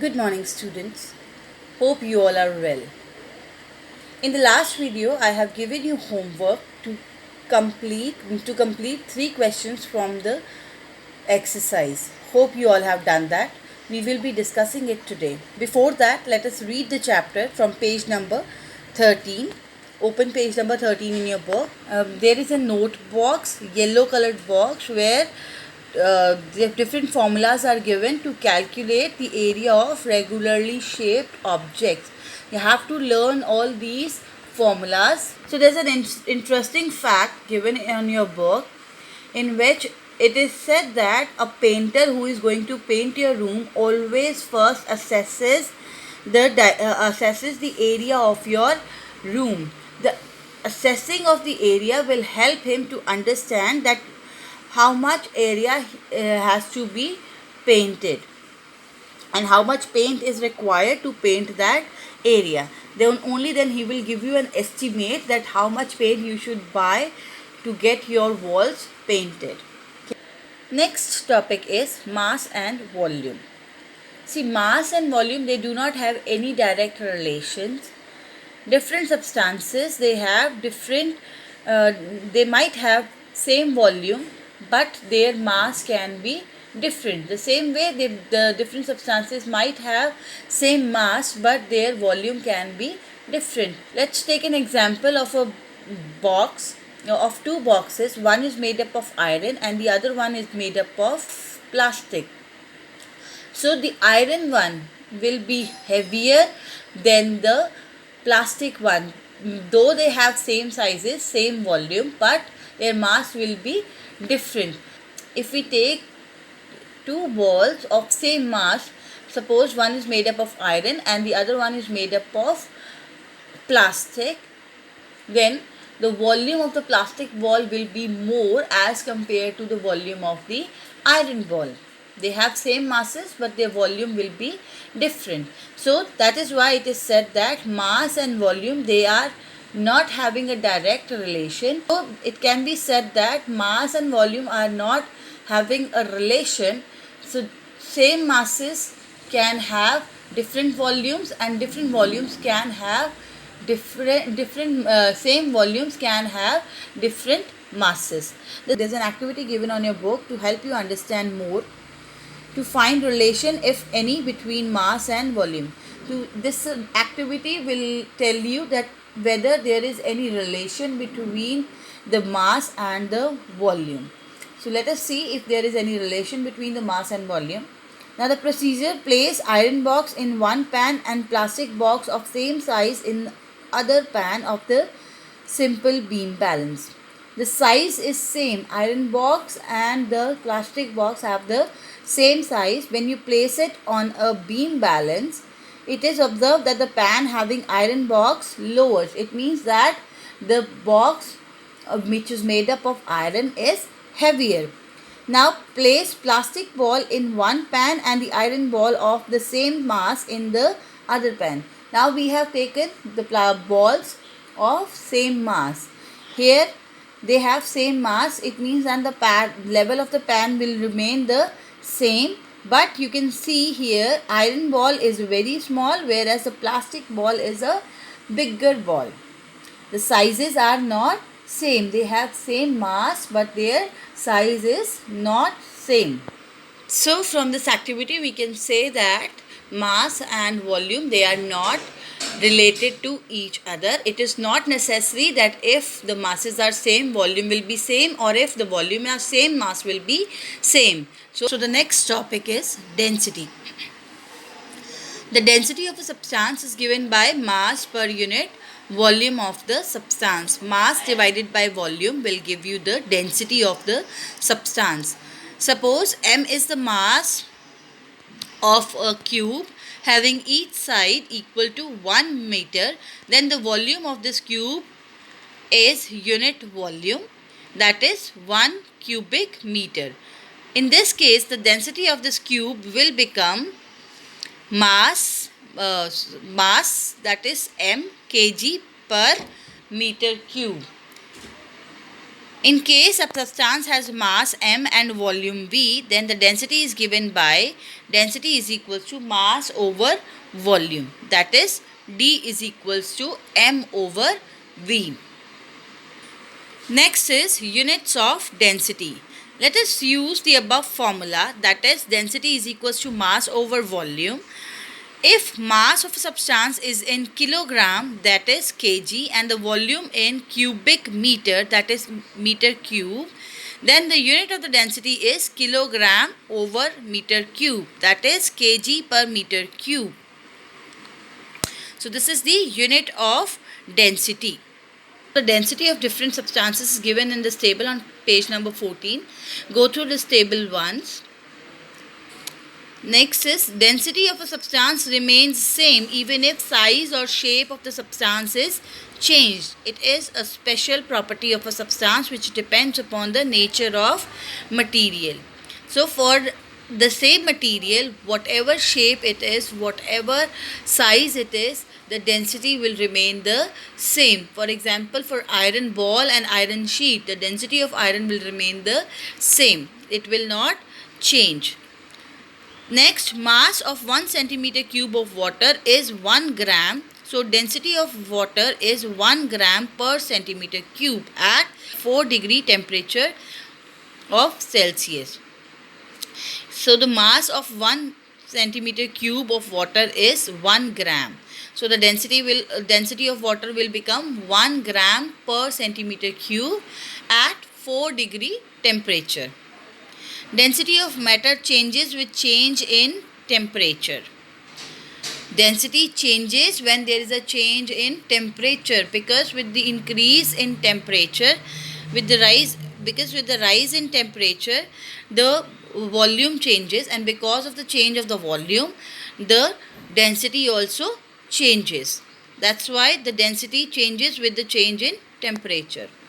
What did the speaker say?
Good morning, students. Hope you all are well. In the last video, I have given you homework complete to complete 3 questions from the exercise. Hope you all have done that. We will be discussing it today. Before that, let us read the chapter from page number 13. Open page number 13 in your book. There is a note box, yellow colored box, where the different formulas are given to calculate the area of regularly shaped objects. You have to learn all these formulas. So there's an interesting fact given in your book in which it is said that a painter who is going to paint your room always first assesses the area of your room. The assessing of the area will help him to understand that how much area has to be painted and how much paint is required to paint that area. Then only then he will give you an estimate that how much paint you should buy to get your walls painted. Next topic is mass and volume. See, mass and volume, they do not have any direct relations. Different substances, they have different, they might have same volume, but their mass can be different. The same way, the different substances might have same mass, but their volume can be different. Let's take an example of a box, of two boxes. One is made up of iron and the other one is made up of plastic. So the iron one will be heavier than the plastic one, though they have same sizes, same volume, but their mass will be different. If we take two balls of same mass, suppose one is made up of iron and the other one is made up of plastic, then the volume of the plastic ball will be more as compared to the volume of the iron ball. They have same masses, but their volume will be different. So that is why it is said that mass and volume, they are not having a direct relation. So it can be said that mass and volume are not having a relation. So same masses can have different volumes and different volumes can have same volumes can have different masses. There's an activity given on your book to help you understand more, to find relation, if any, between mass and volume. So this activity will tell you that whether there is any relation between the mass and the volume. So let us see if there is any relation between the mass and volume. Now the procedure: place iron box in one pan and plastic box of same size in other pan of the simple beam balance. The size is same. Iron box and the plastic box have the same size. When you place it on a beam balance, it is observed that the pan having iron box lowers. It means that the box which is made up of iron is heavier. Now place plastic ball in one pan and the iron ball of the same mass in the other pan. Now we have taken the balls of same mass. Here they have same mass. It means that the level of the pan will remain the same. But you can see here iron ball is very small, whereas the plastic ball is a bigger ball. The sizes are not same. They have same mass, but their size is not same. So from this activity we can say that mass and volume, they are not related to each other. It is not necessary that if the masses are same, volume will be same, or if the volume are same, mass will be same. So the next topic is density. The density of a substance is given by mass per unit volume of the substance. Mass divided by volume will give you the density of the substance. Suppose m is the mass of a cube having each side equal to 1 meter, then the volume of this cube is unit volume, that is 1 cubic meter. In this case, the density of this cube will become mass, that is m kg per meter cube. In case a substance has mass m and volume v, then the density is given by density is equals to mass over volume. That is d is equals to m over v. Next is units of density. Let us use the above formula, that is density is equals to mass over volume. If mass of a substance is in kilogram, that is kg, and the volume in cubic meter, that is meter cube, then the unit of the density is kilogram over meter cube, that is kg per meter cube. So this is the unit of density. The density of different substances is given in this table on page number 14. Go through this table once. Next is density of a substance remains same even if size or shape of the substance is changed. It is a special property of a substance which depends upon the nature of material. So for the same material, whatever shape it is, whatever size it is, the density will remain the same. For example, for iron ball and iron sheet, the density of iron will remain the same. It will not change. Next, mass of 1 centimeter cube of water is 1 gram. So density of water is 1 gram per centimeter cube at 4 degree temperature of Celsius. So the mass of 1 centimeter cube of water is 1 gram. So the density of water will become 1 gram per centimeter cube at 4 degree temperature. Density of matter changes with change in temperature. Density changes when there is a change in temperature, because with the increase in temperature, with the rise in temperature, the volume changes, and because of the change of the volume, the density also changes. That's why the density changes with the change in temperature.